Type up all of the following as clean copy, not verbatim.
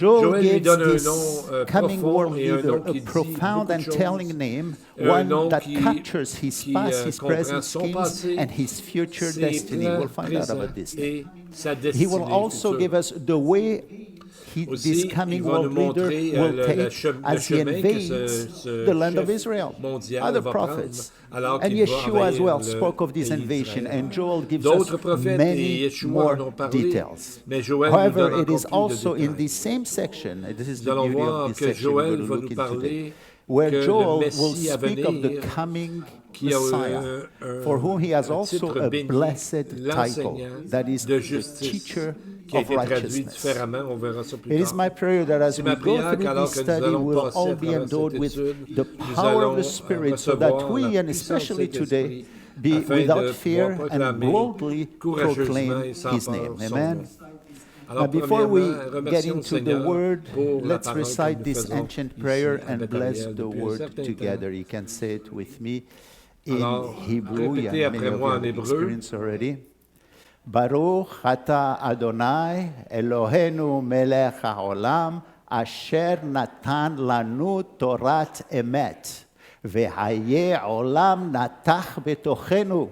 Joel Joël lui gives donne un this nom coming profond world et un leader nom a qui dit profound beaucoup and de choses. telling name, Un one nom that qui captures his past, his comprend present son schemes, passé, and his future ses destiny. plans We'll find out présents about this name. et sa He will destinée also give future. us the way this Aussi, coming il va nous world leader montrer will le take chemin as he que invades ce the land of chef Israel. mondial Other va prendre prophets. alors And qu'il va Yeshua as envahir well le spoke of this pays invasion, d'Israël. and Joel gives D'autres us prophètes et many Yeshua en more ont parlé, details. mais Joël nous donne However, it encore is plus de also in détails. this same section, and this is Nous the allons beauty of voir this que section we're Joël going to va look nous into today, parler where que le Joel will Messie à speak of the venir, coming qui a Messiah, for whom he has un also titre a béni, blessed title, l'enseignant that is de the justice, teacher qui a of été traduit righteousness. différemment, on verra ça plus It is tard. my prayer that as C'est we ma go prière through qu'alors this que nous study, allons we'll passer all à be travers endowed cette with étude, the nous power of allons the Spirit, so that recevoir we, la and puissance especially du today, Saint-Esprit be afin without de fear pouvoir and proclamer boldly courageusement proclaim et sans His peur name. son Amen. nom. Now, Alors, before we premièrement, get remercions le into the Seigneur Word, pour la let's parole que recite nous this faisons ancient ici prayer à and bless Bethel the depuis un Word certain temps. together. You can say it with me in Alors, Hebrew. répétez Yeah, many après of you moi en have hébreu. experienced already. Baruch ata Adonai Eloheinu melech haolam asher natan lanu torat emet vehaye olam natach betochenu.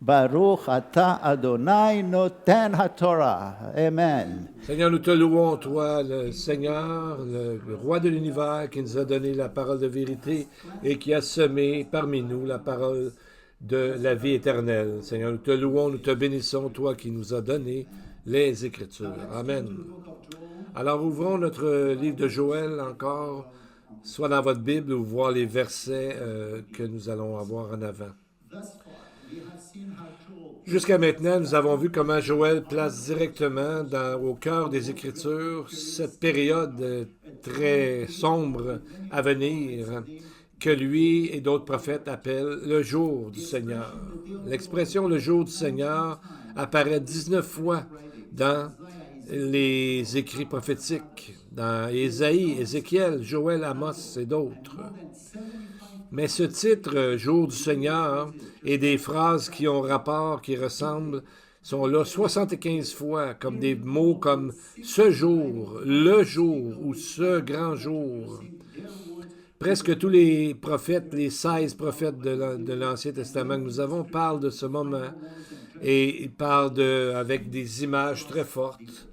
Baruch ata Adonai noten haTorah. Amen. Seigneur, nous te louons, toi, le Seigneur, le roi de l'univers, qui nous a donné la parole de vérité et qui a semé parmi nous la parole de la vie éternelle. Seigneur, nous te louons, nous te bénissons, toi qui nous as donné les Écritures. Amen. Alors, ouvrons notre livre de Joël encore, soit dans votre Bible ou voir les versets que nous allons avoir en avant. Jusqu'à maintenant, nous avons vu comment Joël place directement au cœur des Écritures cette période très sombre à venir que lui et d'autres prophètes appellent le jour du Seigneur. L'expression « le jour du Seigneur » apparaît 19 fois dans les écrits prophétiques, dans Ésaïe, Ézéchiel, Joël, Amos et d'autres. Mais ce titre, Jour du Seigneur, et des phrases qui ont rapport, qui ressemblent, sont là 75 fois, comme des mots comme ce jour, le jour ou ce grand jour. Presque tous les prophètes, les 16 prophètes de l'Ancien Testament que nous avons, parlent de ce moment et ils parlent avec des images très fortes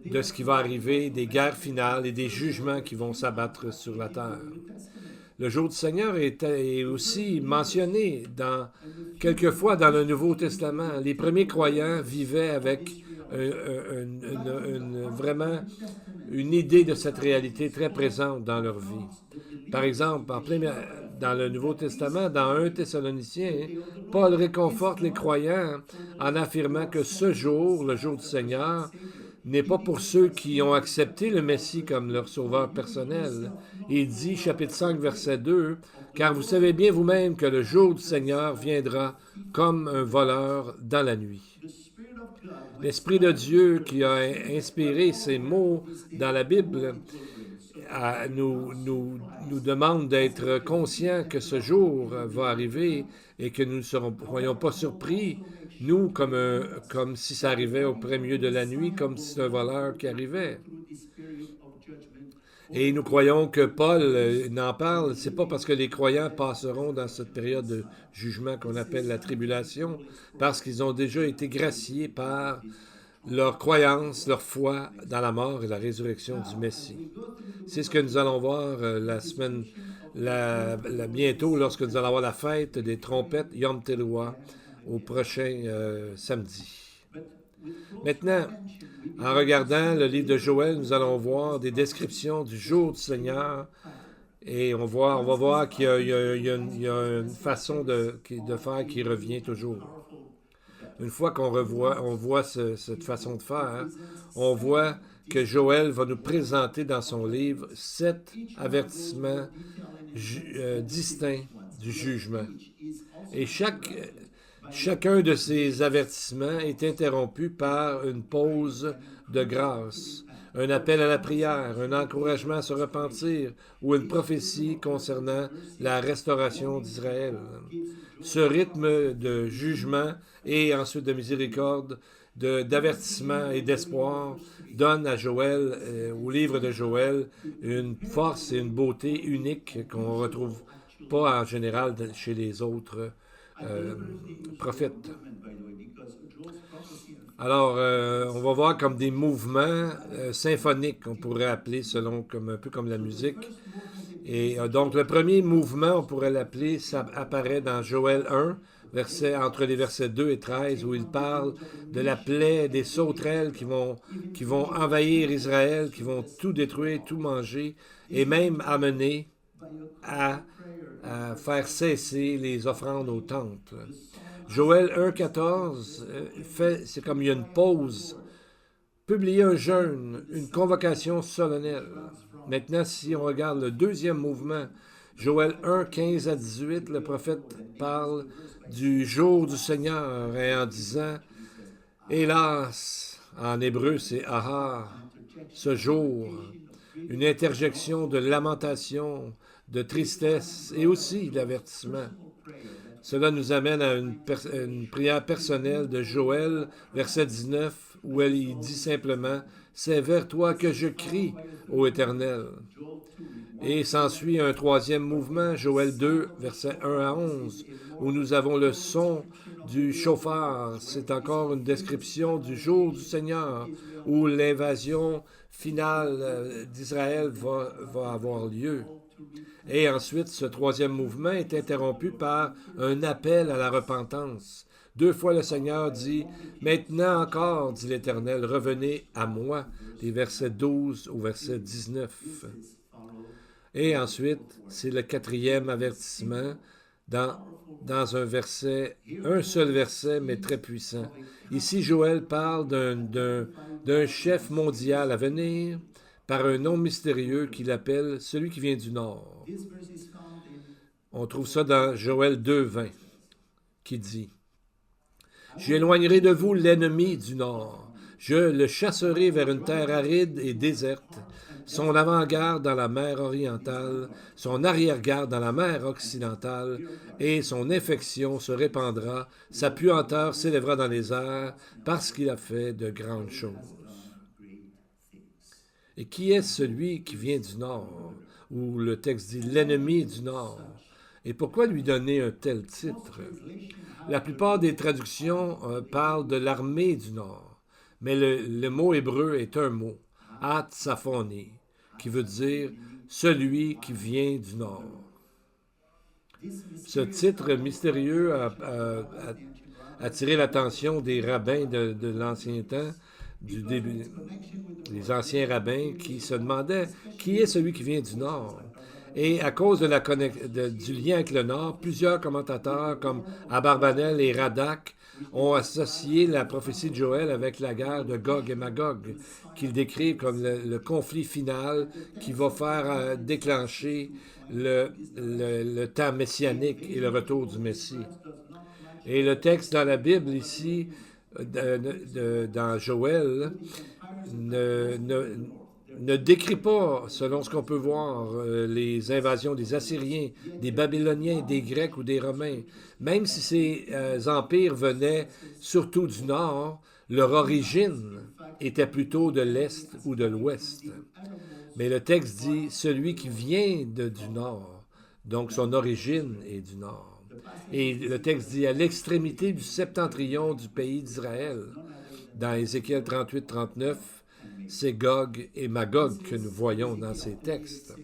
de ce qui va arriver, des guerres finales et des jugements qui vont s'abattre sur la terre. Le jour du Seigneur est aussi mentionné quelquefois dans le Nouveau Testament. Les premiers croyants vivaient avec vraiment une idée de cette réalité très présente dans leur vie. Par exemple, dans le Nouveau Testament, dans 1 Thessaloniciens, Paul réconforte les croyants en affirmant que ce jour, le jour du Seigneur, n'est pas pour ceux qui ont accepté le Messie comme leur sauveur personnel. Il dit, chapitre 5, verset 2, « Car vous savez bien vous-même que le jour du Seigneur viendra comme un voleur dans la nuit. » L'Esprit de Dieu qui a inspiré ces mots dans la Bible nous demande d'être conscients que ce jour va arriver et que nous ne soyons pas surpris, nous, comme si ça arrivait au premier de la nuit, comme si c'était un voleur qui arrivait. Et nous croyons que Paul n'en parle, c'est pas parce que les croyants passeront dans cette période de jugement qu'on appelle la tribulation, parce qu'ils ont déjà été graciés par leur croyance, leur foi dans la mort et la résurrection du Messie. C'est ce que nous allons voir bientôt, lorsque nous allons avoir la fête des trompettes Yom Teruah au prochain samedi. Maintenant, en regardant le livre de Joël, nous allons voir des descriptions du jour du Seigneur et on va voir qu'il y a une façon de faire qui revient toujours. Une fois qu'on voit cette façon de faire, on voit que Joël va nous présenter dans son livre 7 avertissements distincts du jugement. Et chacun de ces avertissements est interrompu par une pause de grâce, un appel à la prière, un encouragement à se repentir ou une prophétie concernant la restauration d'Israël. Ce rythme de jugement et ensuite de miséricorde, d'avertissement et d'espoir donne à Joël, au livre de Joël, une force et une beauté unique qu'on ne retrouve pas en général chez les autres prophètes. Alors, on va voir comme des mouvements symphoniques, on pourrait appeler un peu comme la musique. Et donc, le premier mouvement, on pourrait l'appeler, ça apparaît dans Joël 1, entre les versets 2 et 13, où il parle de la plaie des sauterelles qui vont envahir Israël, qui vont tout détruire, tout manger, et même amener à faire cesser les offrandes au temple. Joël 1,14, c'est comme il y a une pause. Publier un jeûne, une convocation solennelle. Maintenant, si on regarde le deuxième mouvement, Joël 1, 15 à 18, le prophète parle du jour du Seigneur et en disant, hélas, en hébreu c'est aha, ce jour, une interjection de lamentation, de tristesse et aussi d'avertissement. Cela nous amène à une prière personnelle de Joël, verset 19, où il dit simplement « C'est vers toi que je crie, ô Éternel ». Et s'ensuit un troisième mouvement, Joël 2, versets 1 à 11, où nous avons le son du chauffard. C'est encore une description du jour du Seigneur, où l'invasion finale d'Israël va avoir lieu. Et ensuite, ce troisième mouvement est interrompu par un appel à la repentance. 2 fois le Seigneur dit « Maintenant encore, dit l'Éternel, revenez à moi », les versets 12 au verset 19. Et ensuite, c'est le quatrième avertissement dans un seul verset, mais très puissant. Ici, Joël parle d'un chef mondial à venir par un nom mystérieux qu'il appelle celui qui vient du Nord. On trouve ça dans Joël 2, 20, qui dit « J'éloignerai de vous l'ennemi du Nord. Je le chasserai vers une terre aride et déserte, son avant-garde dans la mer orientale, son arrière-garde dans la mer occidentale, et son infection se répandra, sa puanteur s'élèvera dans les airs, parce qu'il a fait de grandes choses. » Et qui est celui qui vient du Nord, où le texte dit « l'ennemi du Nord ». Et pourquoi lui donner un tel titre? La plupart des traductions parlent de l'armée du Nord, mais le mot hébreu est un mot, « at-saphoni », qui veut dire « celui qui vient du Nord ». Ce titre mystérieux a attiré l'attention des rabbins de l'ancien temps, du début, les anciens rabbins qui se demandaient qui est celui qui vient du Nord. Et à cause du lien avec le Nord, plusieurs commentateurs comme Abarbanel et Radak ont associé la prophétie de Joël avec la guerre de Gog et Magog, qu'ils décrivent comme le conflit final qui va faire déclencher le temps messianique et le retour du Messie. Et le texte dans la Bible ici, dans Joël, ne décrit pas, selon ce qu'on peut voir, les invasions des Assyriens, des Babyloniens, des Grecs ou des Romains. Même si ces empires venaient surtout du Nord, leur origine était plutôt de l'Est ou de l'Ouest. Mais le texte dit « celui qui vient du Nord », donc son origine est du Nord. Et le texte dit « à l'extrémité du septentrion du pays d'Israël ». Dans Ézéchiel 38-39, c'est Gog et Magog que nous voyons dans ces textes.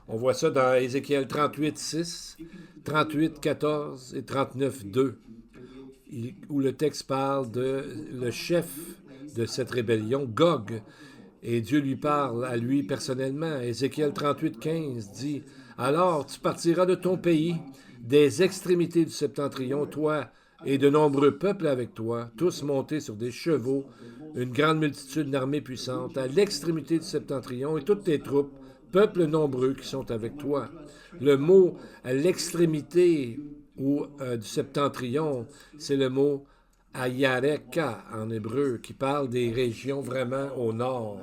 On voit ça dans Ézéchiel 38-6, 38-14 et 39-2, où le texte parle de le chef de cette rébellion, Gog, et Dieu lui parle à lui personnellement. Ézéchiel 38-15 dit « Alors tu partiras de ton pays, des extrémités du septentrion, toi et de nombreux peuples avec toi, tous montés sur des chevaux, une grande multitude d'armées puissantes, à l'extrémité du septentrion, et toutes tes troupes, peuples nombreux qui sont avec toi. » Le mot « à l'extrémité » ou du septentrion, c'est le mot « ayareka » en hébreu, qui parle des régions vraiment au nord.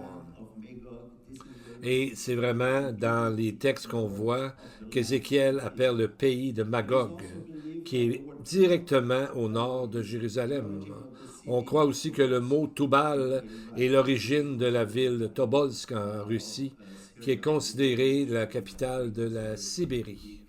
Et c'est vraiment dans les textes qu'on voit qu'Ézéchiel appelle le pays de Magog, qui est directement au nord de Jérusalem. On croit aussi que le mot Toubal est l'origine de la ville de Tobolsk en Russie, qui est considérée la capitale de la Sibérie.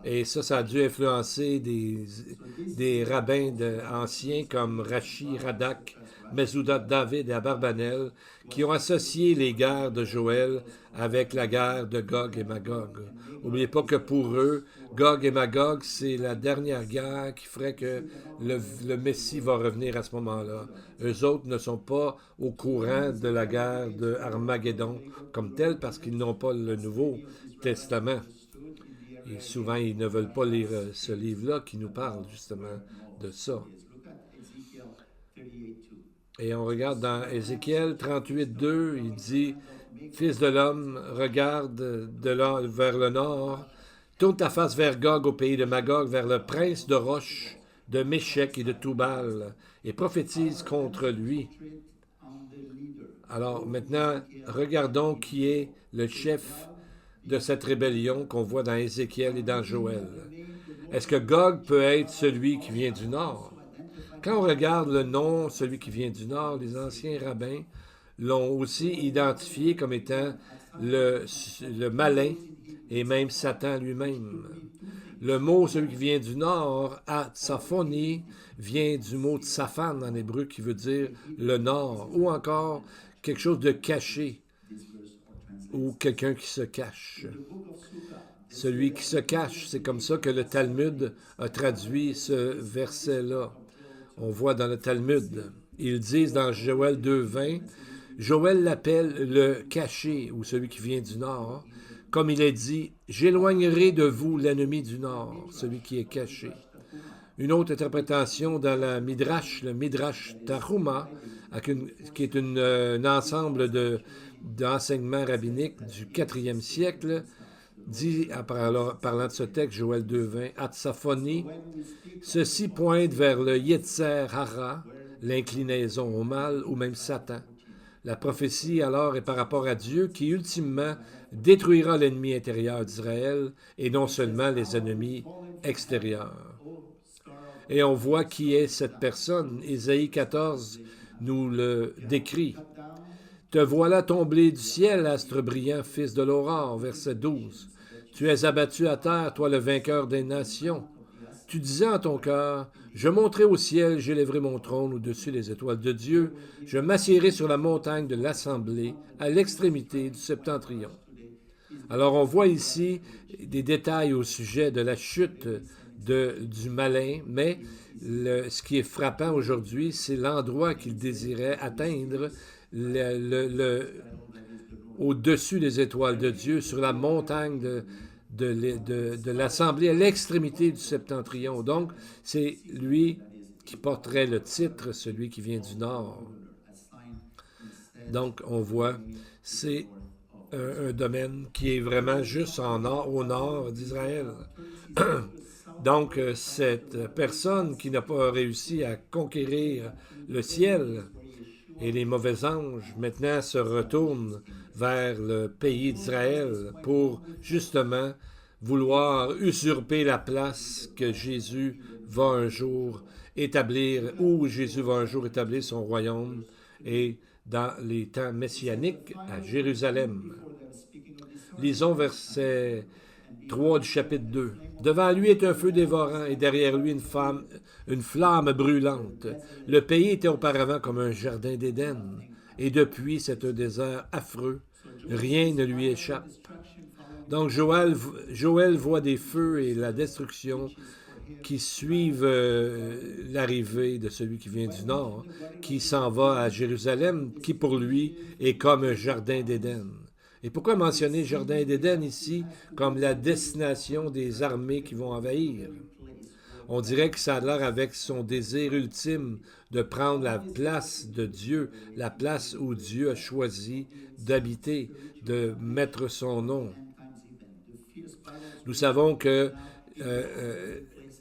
Et ça a dû influencer des rabbins anciens comme Rashi, Radak, Mesoudat, David et Abarbanel, qui ont associé les guerres de Joël avec la guerre de Gog et Magog. N'oubliez pas que pour eux, Gog et Magog, c'est la dernière guerre qui ferait que le Messie va revenir à ce moment-là. Eux autres ne sont pas au courant de la guerre de Armageddon comme telle parce qu'ils n'ont pas le Nouveau Testament. Et souvent, ils ne veulent pas lire ce livre-là qui nous parle justement de ça. Et on regarde dans Ézéchiel 38:2, il dit « Fils de l'homme, regarde vers le nord, tourne ta face vers Gog au pays de Magog, vers le prince de Roche, de Méchec et de Toubal, et prophétise contre lui. » Alors maintenant, regardons qui est le chef de cette rébellion qu'on voit dans Ézéchiel et dans Joël. Est-ce que Gog peut être celui qui vient du nord? Quand on regarde le nom, celui qui vient du nord, les anciens rabbins l'ont aussi identifié comme étant le malin et même Satan lui-même. Le mot, celui qui vient du nord, Atsaphonie, vient du mot tsaphan en hébreu qui veut dire le nord, ou encore quelque chose de caché, ou quelqu'un qui se cache. Celui qui se cache, c'est comme ça que le Talmud a traduit ce verset-là. On voit dans le Talmud, ils disent dans Joël 2:20, Joël l'appelle le caché, ou celui qui vient du nord, comme il est dit, j'éloignerai de vous l'ennemi du nord, celui qui est caché. Une autre interprétation dans la Midrash, le Midrash Tahuma, qui est un ensemble d'enseignements rabbiniques du 4e siècle, dit, en parlant de ce texte, Joël 2:20, Atsaphonie, ceci pointe vers le Yetzer Hara, l'inclinaison au mal, ou même Satan. La prophétie, alors, est par rapport à Dieu qui, ultimement, détruira l'ennemi intérieur d'Israël et non seulement les ennemis extérieurs. Et on voit qui est cette personne. Ésaïe 14 nous le décrit. Te voilà tombé du ciel, astre brillant, fils de l'aurore, verset 12. Tu es abattu à terre, toi le vainqueur des nations. Tu disais en ton cœur, je monterai au ciel, j'élèverai mon trône au-dessus des étoiles de Dieu, je m'assiérai sur la montagne de l'assemblée, à l'extrémité du septentrion. Alors on voit ici des détails au sujet de la chute du malin, mais ce qui est frappant aujourd'hui, c'est l'endroit qu'il désirait atteindre, au-dessus des étoiles de Dieu, sur la montagne de l'Assemblée, à l'extrémité du septentrion. Donc, c'est lui qui porterait le titre, celui qui vient du Nord. Donc, on voit, c'est un domaine qui est vraiment juste au nord d'Israël. Donc, cette personne qui n'a pas réussi à conquérir le ciel et les mauvais anges, maintenant se retourne vers le pays d'Israël pour justement vouloir usurper la place que Jésus va un jour établir, où Jésus va un jour établir son royaume, et dans les temps messianiques à Jérusalem. Lisons verset 3 du chapitre 2. Devant lui est un feu dévorant et derrière lui une flamme brûlante. Le pays était auparavant comme un jardin d'Éden et depuis c'est un désert affreux. Rien ne lui échappe. Donc Joël voit des feux et la destruction qui suivent l'arrivée de celui qui vient du nord, qui s'en va à Jérusalem, qui pour lui est comme un jardin d'Éden. Et pourquoi mentionner le jardin d'Éden ici comme la destination des armées qui vont envahir? On dirait que ça a l'air avec son désir ultime de prendre la place de Dieu, la place où Dieu a choisi d'habiter, de mettre son nom. Nous savons que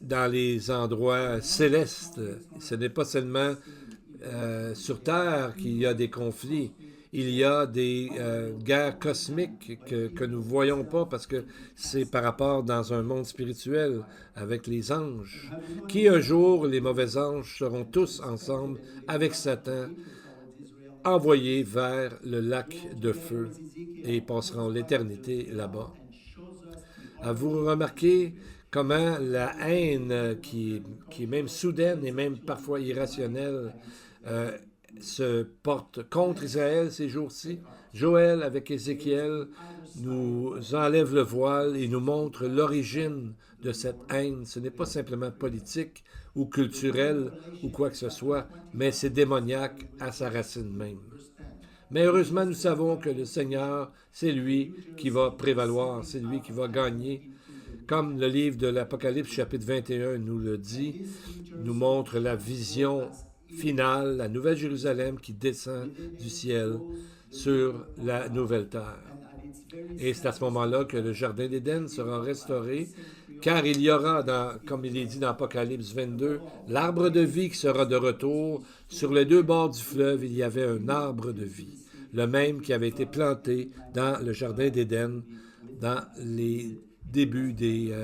dans les endroits célestes, ce n'est pas seulement sur terre qu'il y a des conflits. il y a des guerres cosmiques que nous ne voyons pas parce que c'est par rapport dans un monde spirituel avec les anges. Qui un jour, les mauvais anges seront tous ensemble avec Satan, envoyés vers le lac de feu et passeront l'éternité là-bas. Avez-vous remarqué comment la haine qui est même soudaine et même parfois irrationnelle se porte contre Israël ces jours-ci? Joël, avec Ézéchiel, nous enlève le voile et nous montre l'origine de cette haine. Ce n'est pas simplement politique ou culturel ou quoi que ce soit, mais c'est démoniaque à sa racine même. Mais heureusement, nous savons que le Seigneur, c'est lui qui va prévaloir, c'est lui qui va gagner. Comme le livre de l'Apocalypse, chapitre 21, nous le dit, nous montre la vision finale, la nouvelle Jérusalem qui descend du ciel sur la nouvelle terre. Et c'est à ce moment-là que le jardin d'Éden sera restauré, car il y aura, comme il est dit dans Apocalypse 22, l'arbre de vie qui sera de retour. Sur les deux bords du fleuve, il y avait un arbre de vie, le même qui avait été planté dans le jardin d'Éden, dans les débuts des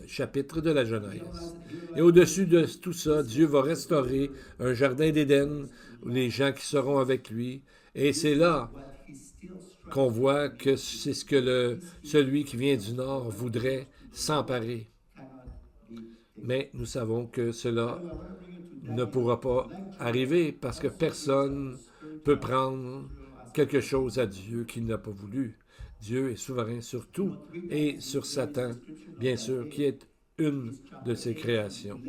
chapitres de la Genèse. Et au-dessus de tout ça, Dieu va restaurer un jardin d'Éden, les gens qui seront avec lui. Et c'est là qu'on voit que c'est ce que celui qui vient du Nord voudrait s'emparer. Mais nous savons que cela ne pourra pas arriver parce que personne peut prendre quelque chose à Dieu qu'il n'a pas voulu. Dieu est souverain sur tout et sur Satan, bien sûr, qui est une de ses créations.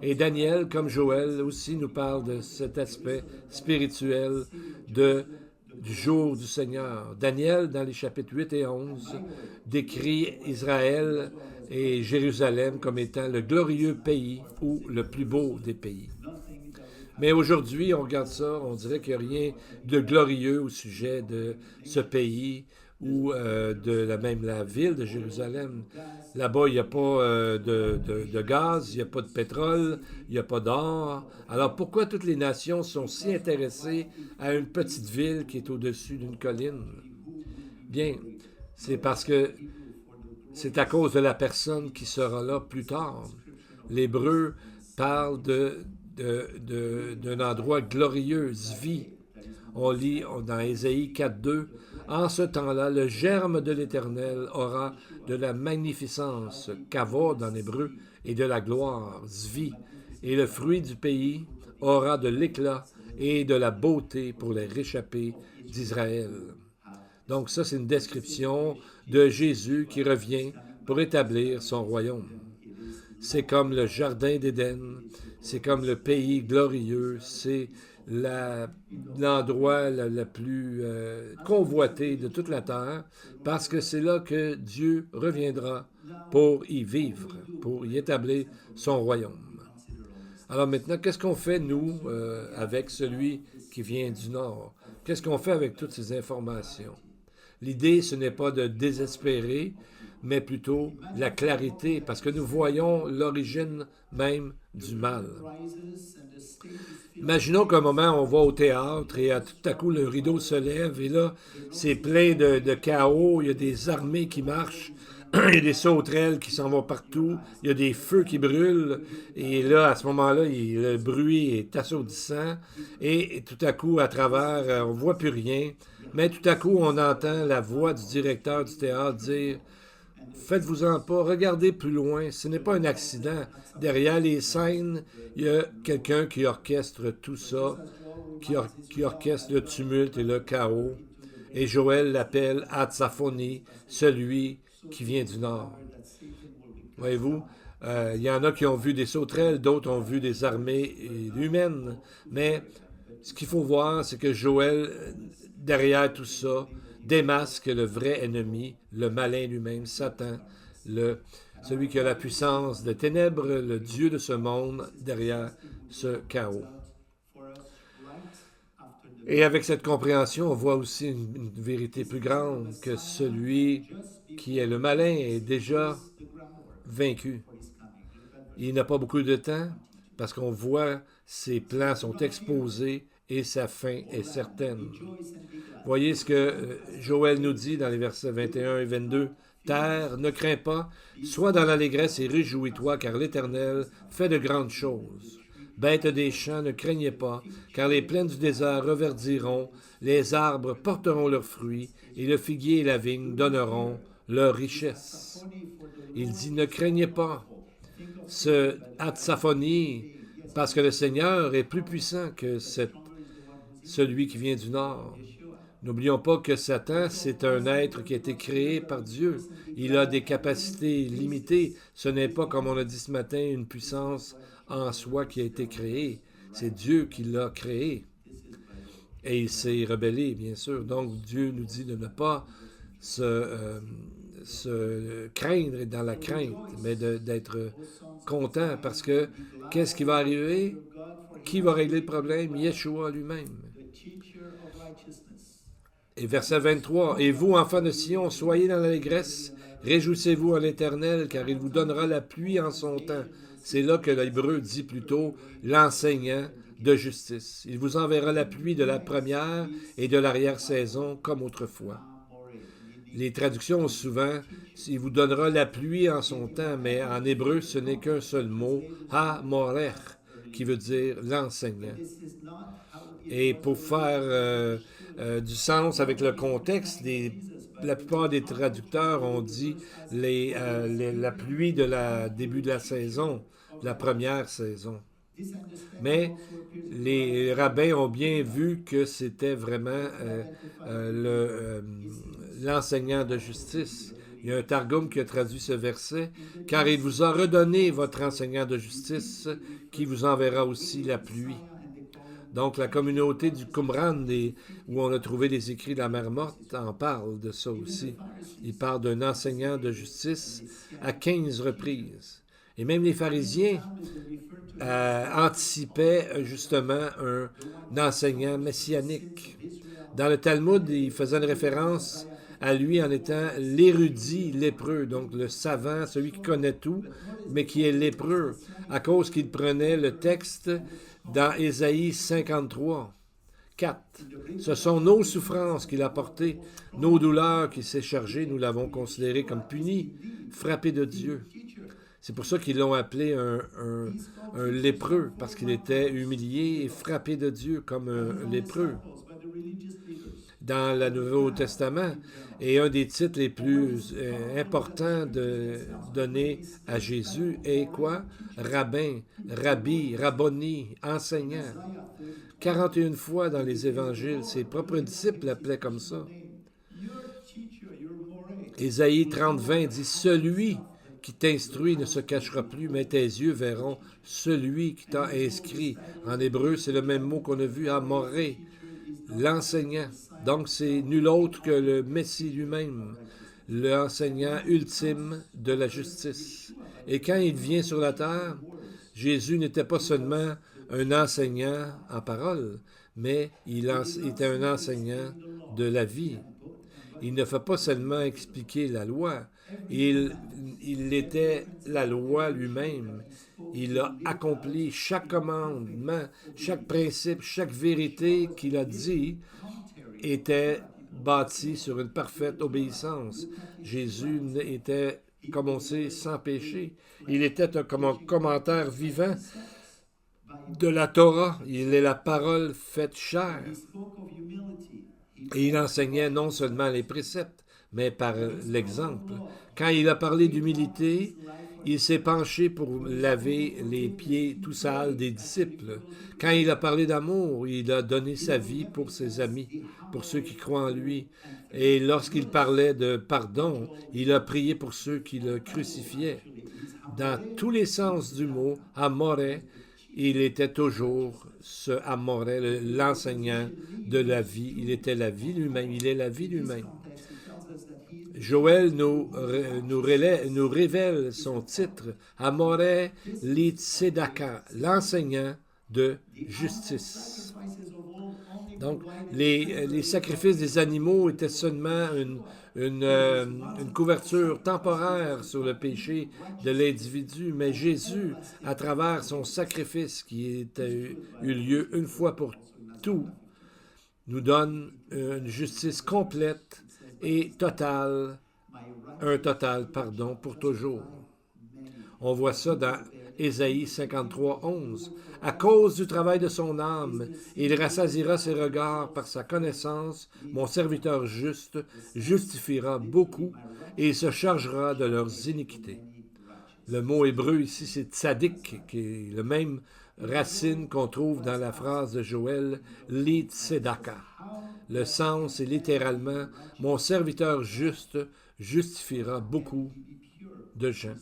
Et Daniel, comme Joël, aussi nous parle de cet aspect spirituel du jour du Seigneur. Daniel, dans les chapitres 8 et 11, décrit Israël et Jérusalem comme étant le glorieux pays ou le plus beau des pays. Mais aujourd'hui, on regarde ça, on dirait qu'il n'y a rien de glorieux au sujet de ce pays ou même la ville de Jérusalem. Là-bas, il n'y a pas de gaz, il n'y a pas de pétrole, il n'y a pas d'or. Alors pourquoi toutes les nations sont si intéressées à une petite ville qui est au-dessus d'une colline? Bien, c'est parce que c'est à cause de la personne qui sera là plus tard. L'Hébreu parle d'un endroit glorieux, vie. On lit dans Ésaïe 4.2, « En ce temps-là, le germe de l'Éternel aura de la magnificence, kavod en hébreu, et de la gloire, zvi, et le fruit du pays aura de l'éclat et de la beauté pour les réchappés d'Israël. » Donc ça, c'est une description de Jésus qui revient pour établir son royaume. C'est comme le jardin d'Éden, c'est comme le pays glorieux, c'est l'endroit le plus convoité de toute la terre, parce que c'est là que Dieu reviendra pour y vivre, pour y établir son royaume. Alors maintenant, qu'est-ce qu'on fait, nous, avec celui qui vient du Nord? Qu'est-ce qu'on fait avec toutes ces informations? L'idée, ce n'est pas de désespérer, mais plutôt la clarité, parce que nous voyons l'origine même du mal. Imaginons qu'à un moment, on va au théâtre et tout à coup, le rideau se lève et là, c'est plein de chaos, il y a des armées qui marchent, il y a des sauterelles qui s'en vont partout, il y a des feux qui brûlent, et là, à ce moment-là, le bruit est assourdissant, et tout à coup, à travers, on ne voit plus rien, mais tout à coup, on entend la voix du directeur du théâtre dire « Faites-vous-en pas, regardez plus loin, ce n'est pas un accident. Derrière les scènes, il y a quelqu'un qui orchestre tout ça, qui orchestre le tumulte et le chaos. » Et Joël l'appelle Hatsaphonie, celui qui vient du Nord. Voyez-vous, il y en a qui ont vu des sauterelles, d'autres ont vu des armées humaines. Mais ce qu'il faut voir, c'est que Joël, derrière tout ça, démasque le vrai ennemi, le malin lui-même, Satan, celui qui a la puissance des ténèbres, le Dieu de ce monde, derrière ce chaos. Et avec cette compréhension, on voit aussi une vérité plus grande, que celui qui est le malin est déjà vaincu. Il n'a pas beaucoup de temps, parce qu'on voit ses plans sont exposés et sa fin est certaine. Voyez ce que Joël nous dit dans les versets 21 et 22. Terre, ne crains pas, sois dans l'allégresse et réjouis-toi, car l'Éternel fait de grandes choses. Bêtes des champs, ne craignez pas, car les plaines du désert reverdiront, les arbres porteront leurs fruits, et le figuier et la vigne donneront leur richesse. Il dit, ne craignez pas ce hatsaphonie, parce que le Seigneur est plus puissant que celui qui vient du nord. N'oublions pas que Satan, c'est un être qui a été créé par Dieu. Il a des capacités limitées. Ce n'est pas, comme on a dit ce matin, une puissance en soi qui a été créée. C'est Dieu qui l'a créé. Et il s'est rebellé, bien sûr. Donc, Dieu nous dit de ne pas se craindre dans la crainte, mais d'être content, parce que qu'est-ce qui va arriver? Qui va régler le problème? Yeshua lui-même. Et verset 23, « Et vous, enfants de Sion, soyez dans l'allégresse, réjouissez-vous en l'Éternel, car il vous donnera la pluie en son temps. » C'est là que l'Hébreu dit plutôt « l'enseignant de justice. Il vous enverra la pluie de la première et de l'arrière-saison, comme autrefois. » Les traductions ont souvent « il vous donnera la pluie en son temps », mais en hébreu, ce n'est qu'un seul mot, « ha-morech », qui veut dire « l'enseignant ». Et pour faire du sens avec le contexte, la plupart des traducteurs ont dit la pluie de début de la saison, la première saison. Mais les rabbins ont bien vu que c'était vraiment l'enseignant de justice. Il y a un Targum qui a traduit ce verset, « Car il vous a redonné votre enseignant de justice, qui vous enverra aussi la pluie. » Donc, la communauté du Qumran, où on a trouvé les écrits de la mer morte, en parle de ça aussi. Il parle d'un enseignant de justice à 15 reprises. Et même les pharisiens anticipaient justement un enseignant messianique. Dans le Talmud, il faisait une référence à lui en étant l'érudit lépreux, donc le savant, celui qui connaît tout, mais qui est lépreux, à cause qu'il prenait le texte dans Ésaïe 53, 4. Ce sont nos souffrances qu'il a portées, nos douleurs qu'il s'est chargées, nous l'avons considéré comme puni, frappé de Dieu. C'est pour ça qu'ils l'ont appelé un lépreux, parce qu'il était humilié et frappé de Dieu comme un lépreux. Dans le Nouveau Testament, et un des titres les plus importants donnés à Jésus est quoi? Rabbin, rabbi, rabboni, enseignant. 41 fois dans les évangiles, ses propres disciples l'appelaient comme ça. Ésaïe 30, 20 dit « Celui qui t'instruit ne se cachera plus, mais tes yeux verront celui qui t'a inscrit. » En hébreu, c'est le même mot qu'on a vu à Moré, l'enseignant. Donc, c'est nul autre que le Messie lui-même, l'enseignant ultime de la justice. Et quand il vient sur la terre, Jésus n'était pas seulement un enseignant en parole, mais il était un enseignant de la vie. Il ne fait pas seulement expliquer la loi, il était la loi lui-même. Il a accompli chaque commandement, chaque principe, chaque vérité qu'il a dit était bâti sur une parfaite obéissance. Jésus était, comme on sait, sans péché. Il était un commentaire vivant de la Torah. Il est la parole faite chair. Et il enseignait non seulement les préceptes, mais par l'exemple. Quand il a parlé d'humilité, il s'est penché pour laver les pieds tout sales des disciples. Quand il a parlé d'amour, il a donné sa vie pour ses amis, pour ceux qui croient en lui. Et lorsqu'il parlait de pardon, il a prié pour ceux qui le crucifiaient. Dans tous les sens du mot, amore, il était toujours ce amore, l'enseignant de la vie. Il était la vie lui-même, il est la vie lui-même. Joël nous révèle son titre, Amore li tzedaka, l'enseignant de justice. Donc, les sacrifices des animaux étaient seulement une couverture temporaire sur le péché de l'individu, mais Jésus, à travers son sacrifice qui a eu lieu une fois pour tout, nous donne une justice complète et totale, pour toujours. On voit ça dans Ésaïe 53, 11. À cause du travail de son âme, il rassasiera ses regards par sa connaissance. Mon serviteur juste justifiera beaucoup et il se chargera de leurs iniquités. Le mot hébreu ici, c'est tzadik, qui est le même racine qu'on trouve dans la phrase de Joël, li tzedaka. Le sens est littéralement, mon serviteur juste justifiera beaucoup de gens.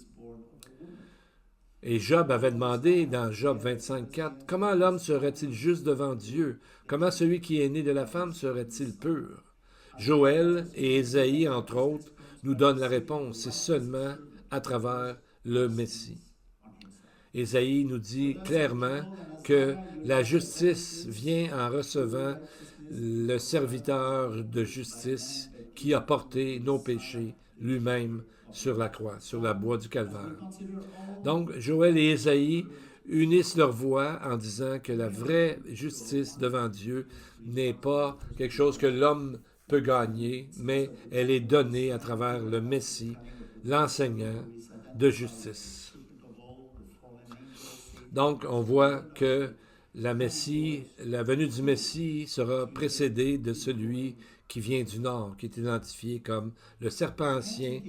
Et Job avait demandé dans Job 25, 4, comment l'homme serait-il juste devant Dieu? Comment celui qui est né de la femme serait-il pur? Joël et Ésaïe, entre autres, nous donnent la réponse. C'est seulement à travers le Messie. Ésaïe nous dit clairement que la justice vient en recevant le serviteur de justice qui a porté nos péchés lui-même sur la croix, sur la bois du calvaire. Donc, Joël et Ésaïe unissent leur voix en disant que la vraie justice devant Dieu n'est pas quelque chose que l'homme peut gagner, mais elle est donnée à travers le Messie, l'enseignant de justice. Donc, on voit que la venue du Messie sera précédée de celui qui vient du Nord, qui est identifié comme le serpent ancien,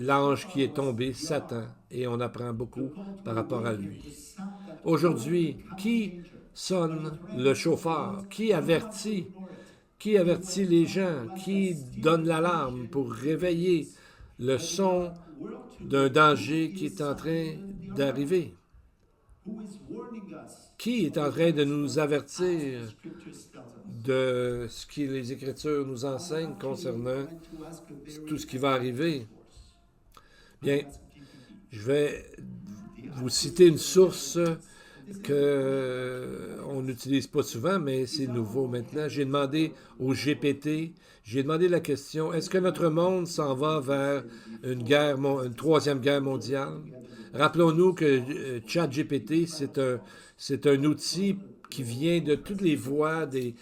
l'ange qui est tombé, Satan, et on apprend beaucoup par rapport à lui. Aujourd'hui, qui sonne le chauffard? Qui avertit les gens? Qui donne l'alarme pour réveiller le son d'un danger qui est en train d'arriver? Qui est en train de nous avertir de ce que les Écritures nous enseignent concernant tout ce qui va arriver? Bien, je vais vous citer une source qu'on n'utilise pas souvent, mais c'est nouveau maintenant. J'ai demandé au GPT, j'ai demandé la question, est-ce que notre monde s'en va vers une troisième guerre mondiale? Rappelons-nous que ChatGPT, c'est un outil qui vient de toutes les voix des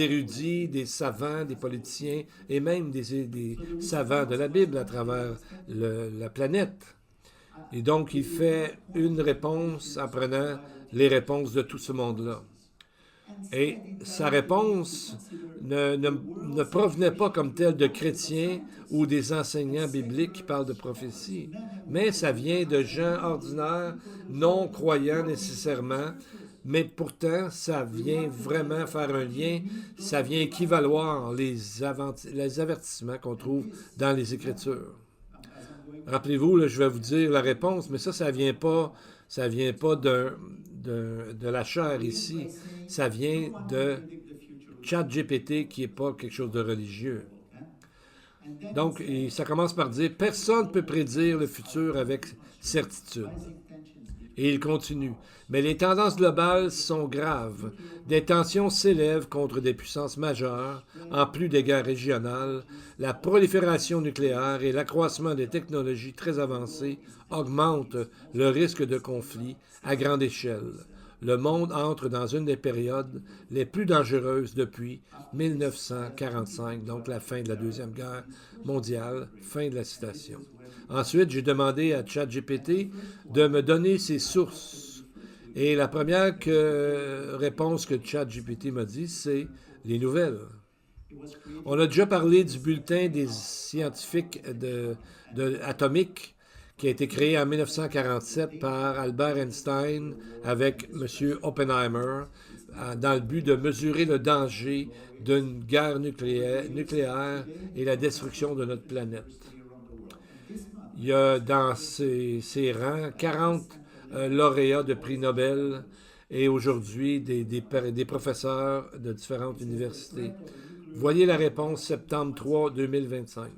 érudits, des savants, des politiciens et même des savants de la Bible à travers la planète. Et donc, il fait une réponse en prenant les réponses de tout ce monde-là. Et sa réponse ne provenait pas comme telle de chrétiens ou des enseignants bibliques qui parlent de prophétie, mais ça vient de gens ordinaires, non croyants nécessairement, mais pourtant, ça vient vraiment faire un lien, ça vient équivaloir les avertissements qu'on trouve dans les Écritures. Rappelez-vous, là, je vais vous dire la réponse, mais ça vient pas de la chair ici. Ça vient de ChatGPT qui n'est pas quelque chose de religieux. Donc, ça commence par dire « Personne ne peut prédire le futur avec certitude. » Et il continue. Mais les tendances globales sont graves. Des tensions s'élèvent contre des puissances majeures, en plus des guerres régionales. La prolifération nucléaire et l'accroissement des technologies très avancées augmentent le risque de conflits à grande échelle. Le monde entre dans une des périodes les plus dangereuses depuis 1945, donc la fin de la Deuxième Guerre mondiale, fin de la citation. Ensuite, j'ai demandé à ChatGPT de me donner ses sources. Et la première réponse que ChatGPT m'a dit, c'est les nouvelles. On a déjà parlé du bulletin des scientifiques atomiques qui a été créé en 1947 par Albert Einstein avec M. Oppenheimer dans le but de mesurer le danger d'une guerre nucléaire et la destruction de notre planète. Il y a dans ses rangs 40 lauréats de prix Nobel et aujourd'hui des professeurs de différentes universités. Voyez la réponse septembre 3, 2025.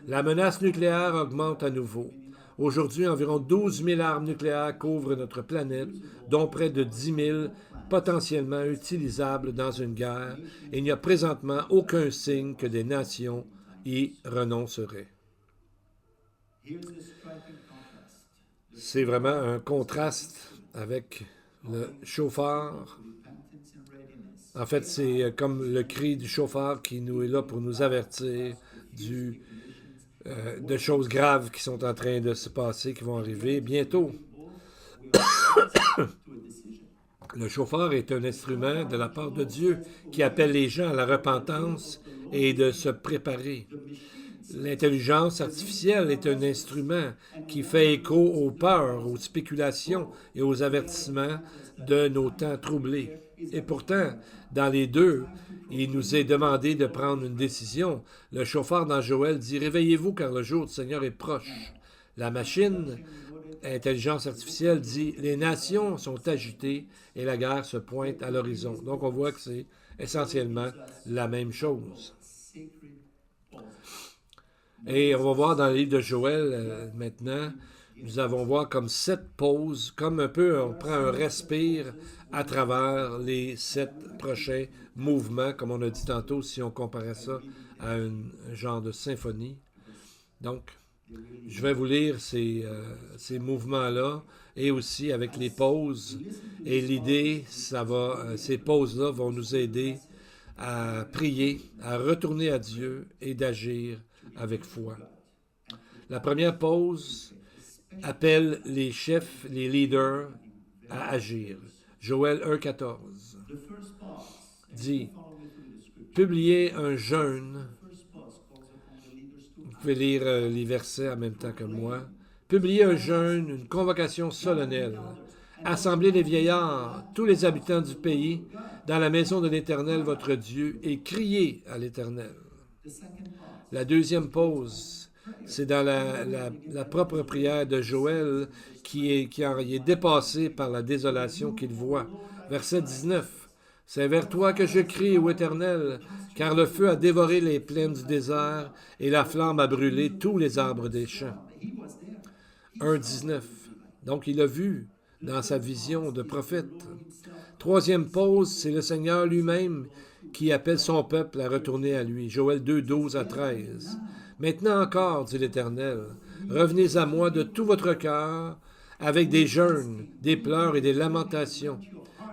La menace nucléaire augmente à nouveau. Aujourd'hui, environ 12 000 armes nucléaires couvrent notre planète, dont près de 10 000 potentiellement utilisables dans une guerre, et il n'y a présentement aucun signe que des nations y renonceraient. C'est vraiment un contraste avec le chauffard En fait, c'est comme le cri du chauffeur qui nous est là pour nous avertir de choses graves qui sont en train de se passer, qui vont arriver bientôt. Le chauffeur est un instrument de la part de Dieu qui appelle les gens à la repentance et de se préparer. L'intelligence artificielle est un instrument qui fait écho aux peurs, aux spéculations et aux avertissements de nos temps troublés. Et pourtant, dans les deux, il nous est demandé de prendre une décision. Le chauffeur dans Joël dit « Réveillez-vous car le jour du Seigneur est proche ». La machine, intelligence artificielle, dit « Les nations sont agitées et la guerre se pointe à l'horizon ». Donc on voit que c'est essentiellement la même chose. Et on va voir dans le livre de Joël maintenant, nous allons voir comme 7 pauses, comme un peu on prend un respire à travers les 7 prochains mouvements, comme on a dit tantôt, si on comparait ça à un genre de symphonie. Donc, je vais vous lire ces mouvements-là et aussi avec les pauses. Et l'idée, ces pauses-là vont nous aider à prier, à retourner à Dieu et d'agir avec foi. La première pause appelle les chefs, les leaders à agir. Joël 1,14 dit « Publiez un jeûne ». Vous pouvez lire les versets en même temps que moi. « Publiez un jeûne, une convocation solennelle. Assemblez les vieillards, tous les habitants du pays, dans la maison de l'Éternel, votre Dieu, et criez à l'Éternel. » La deuxième pause, c'est dans la propre prière de Joël qui est dépassé par la désolation qu'il voit. Verset 19. « C'est vers toi que je crie, ô Éternel, car le feu a dévoré les plaines du désert et la flamme a brûlé tous les arbres des champs. » 1,19. Donc il a vu dans sa vision de prophète. Troisième pause, c'est le Seigneur lui-même qui appelle son peuple à retourner à lui. Joël 2, 12 à 13. « Maintenant encore, dit l'Éternel, revenez à moi de tout votre cœur, avec des jeûnes, des pleurs et des lamentations.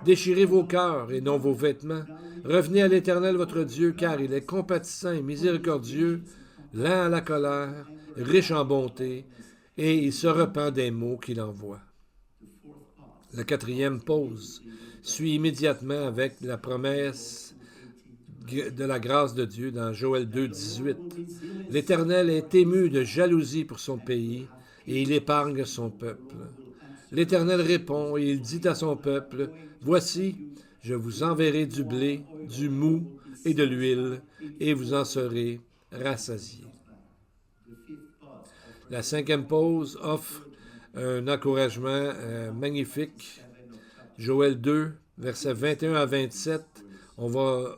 Déchirez vos cœurs et non vos vêtements. Revenez à l'Éternel votre Dieu, car il est compatissant et miséricordieux, lent à la colère, riche en bonté, et il se repent des maux qu'il envoie. » La quatrième pause suit immédiatement avec la promesse de la grâce de Dieu dans Joël 2, 18. « L'Éternel est ému de jalousie pour son pays, et il épargne son peuple. L'Éternel répond, et il dit à son peuple, « Voici, je vous enverrai du blé, du mou et de l'huile, et vous en serez rassasiés. » La cinquième pause offre un encouragement magnifique. Joël 2, versets 21 à 27. On va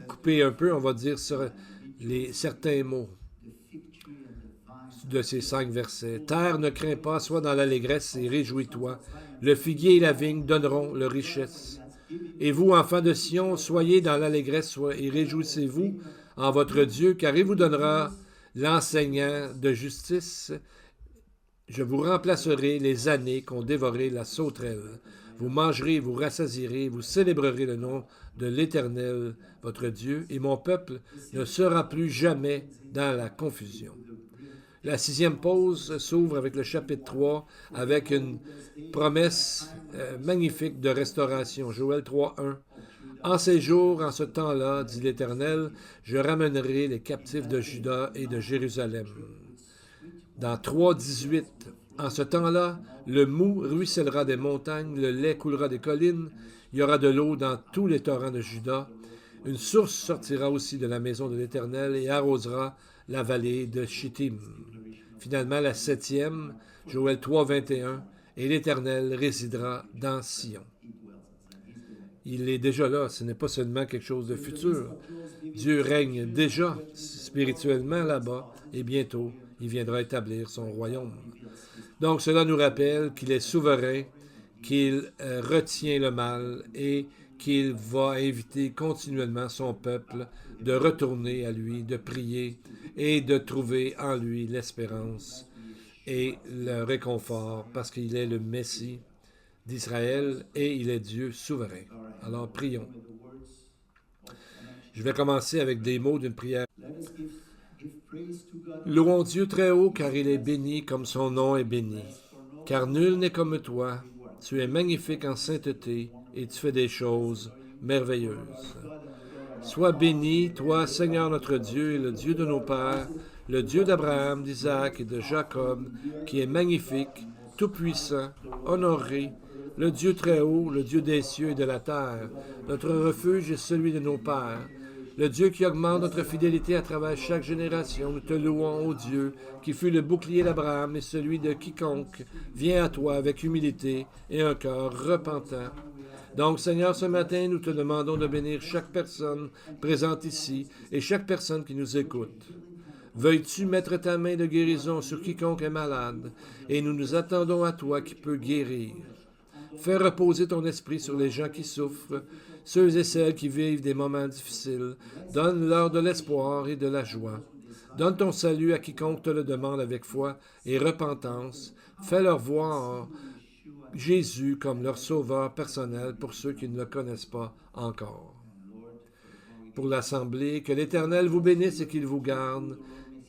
couper un peu, on va dire certains mots de ces 5 versets. « Terre, ne crains pas, sois dans l'allégresse et réjouis-toi. Le figuier et la vigne donneront leur richesse. Et vous, enfants de Sion, soyez dans l'allégresse et réjouissez-vous en votre Dieu, car il vous donnera l'enseignant de justice. Je vous remplacerai les années qu'ont dévoré la sauterelle. Vous mangerez, vous rassasierez, vous célébrerez le nom de l'Éternel, votre Dieu, et mon peuple ne sera plus jamais dans la confusion. » La 6e pause s'ouvre avec le chapitre 3, avec une promesse magnifique de restauration. Joël 3, 1. « En ces jours, en ce temps-là, dit l'Éternel, je ramènerai les captifs de Juda et de Jérusalem. » Dans 3, 18. « En ce temps-là, le mou ruissellera des montagnes, le lait coulera des collines, il y aura de l'eau dans tous les torrents de Juda. Une source sortira aussi de la maison de l'Éternel et arrosera la vallée de Chittim. » Finalement, la 7e, Joël 3, 21, « Et l'Éternel résidera dans Sion. » Il est déjà là, ce n'est pas seulement quelque chose de futur. Dieu règne déjà spirituellement là-bas et bientôt, il viendra établir son royaume. Donc, cela nous rappelle qu'il est souverain, qu'il retient le mal et qu'il va inviter continuellement son peuple de retourner à lui, de prier et de trouver en lui l'espérance et le réconfort parce qu'il est le Messie d'Israël et il est Dieu souverain. Alors prions. Je vais commencer avec des mots d'une prière. Louons Dieu très haut, car il est béni comme son nom est béni. Car nul n'est comme toi. Tu es magnifique en sainteté et tu fais des choses merveilleuses. Sois béni, toi, Seigneur notre Dieu, et le Dieu de nos pères, le Dieu d'Abraham, d'Isaac et de Jacob, qui est magnifique, tout-puissant, honoré, le Dieu très haut, le Dieu des cieux et de la terre. Notre refuge est celui de nos pères. Le Dieu qui augmente notre fidélité à travers chaque génération, nous te louons, ô Dieu, qui fut le bouclier d'Abraham et celui de quiconque vient à toi avec humilité et un cœur repentant. Donc, Seigneur, ce matin, nous te demandons de bénir chaque personne présente ici et chaque personne qui nous écoute. Veuilles-tu mettre ta main de guérison sur quiconque est malade, et nous nous attendons à toi qui peux guérir. Fais reposer ton esprit sur les gens qui souffrent, ceux et celles qui vivent des moments difficiles. Donne-leur de l'espoir et de la joie. Donne ton salut à quiconque te le demande avec foi et repentance. Fais-leur voir Jésus comme leur sauveur personnel pour ceux qui ne le connaissent pas encore. Pour l'Assemblée, que l'Éternel vous bénisse et qu'il vous garde,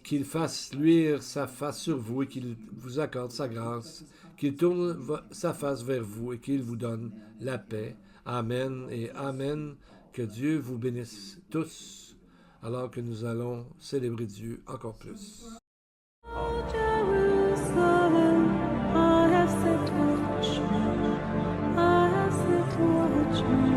qu'il fasse luire sa face sur vous et qu'il vous accorde sa grâce, qu'il tourne sa face vers vous et qu'il vous donne la paix. Amen et Amen. Que Dieu vous bénisse tous, alors que nous allons célébrer Dieu encore plus. I have set watchmen, I have set watchmen.